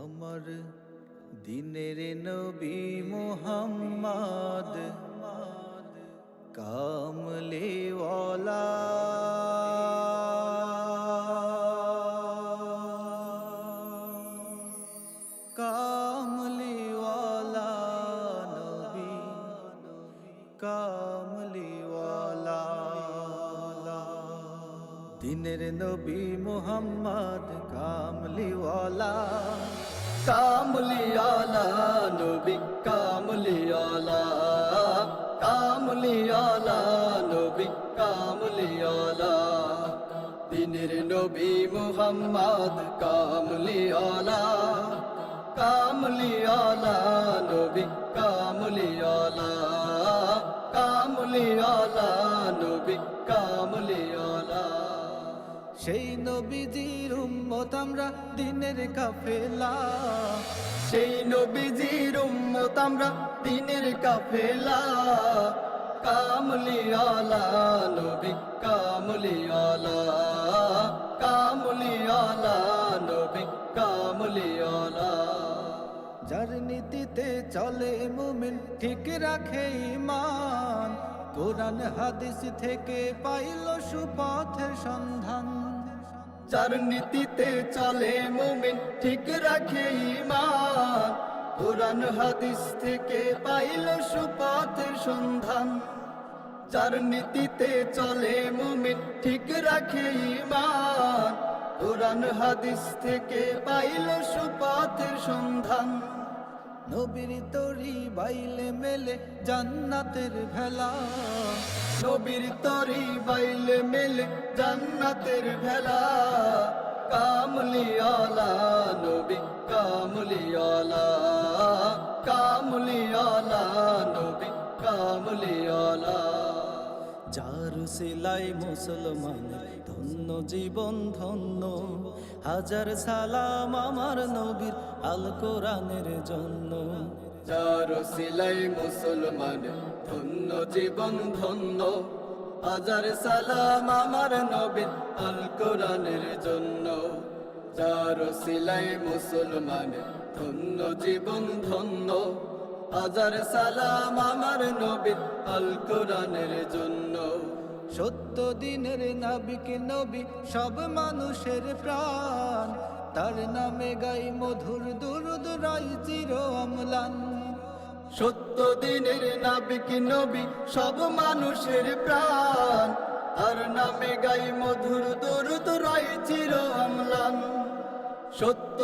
আমার দিনের নবী মুহাম্মদ কামলিওয়ালা কামলিওয়ালা নবী কামলিওয়ালা দিনের নবী মুহাম্মদ কামলিওয়ালা কামলিওয়ালা নবী কামলিওয়ালা কামলিওয়ালা নবী কামলিওয়ালা দিনের নবী মুহাম্মদ কামলিওয়ালা কামলিওয়ালা নবী কামলিওয়ালা কামলিওয়ালা নবী কামলিওয়ালা সেই নবীজির উম্মত আমরা দিনের কাফেলা সেই নবীজির উম্মত আমরা দিনের কাফেলা কামলিওয়ালা নবী কামলিওয়ালা কামলিওয়ালা নবী কামলিওয়ালা যার নীতিতে চলে মুমিন ঠিক রাখে ঈমান কোরআন হাদিস থেকে পাইল সুপথের সন্ধান যার নীতিতে চলে মুমিন ঠিক রাখে ঈমান কোরআন হাদিস থেকে পাইল সুপথের সন্ধান যার নীতিতে চলে মুমিন ঠিক রাখে ঈমান কোরআন হাদিস থেকে পাইল সুপথের সন্ধান নবীর তরি বাইলে মেলে জান্নাতের ভেলা নবীর তরি বাইলে মেলে জান্নাতের ভেলা কামলিওয়ালা নবী কামলিওয়ালা কামলিওয়ালা নবী কামলিওয়ালা যার সিলাই মুসলমান ধন্য জীবন ধন্য হাজার সালাম আমার নবীর আল কোরআনের জন্য যার সিলাই মুসলমান ধন্য জীবন ধন্য হাজার সালাম আমার নবীর আল কোরআনের জন্য যার সিলাই মুসলমান ধন্য জীবন ধন্য হাজার সালাম আমার নবীর আল কোরআনের জন্য সত্য দিনের নাবিক নবী সব মানুষের প্রাণ তার নামে গাই মধুর দুরুদ রাই চির অম্লান সত্য দিনের নাবিক নবী সব মানুষের প্রাণ তার নামে গাই মধুর দরুদ রাই চির অম্লান সত্য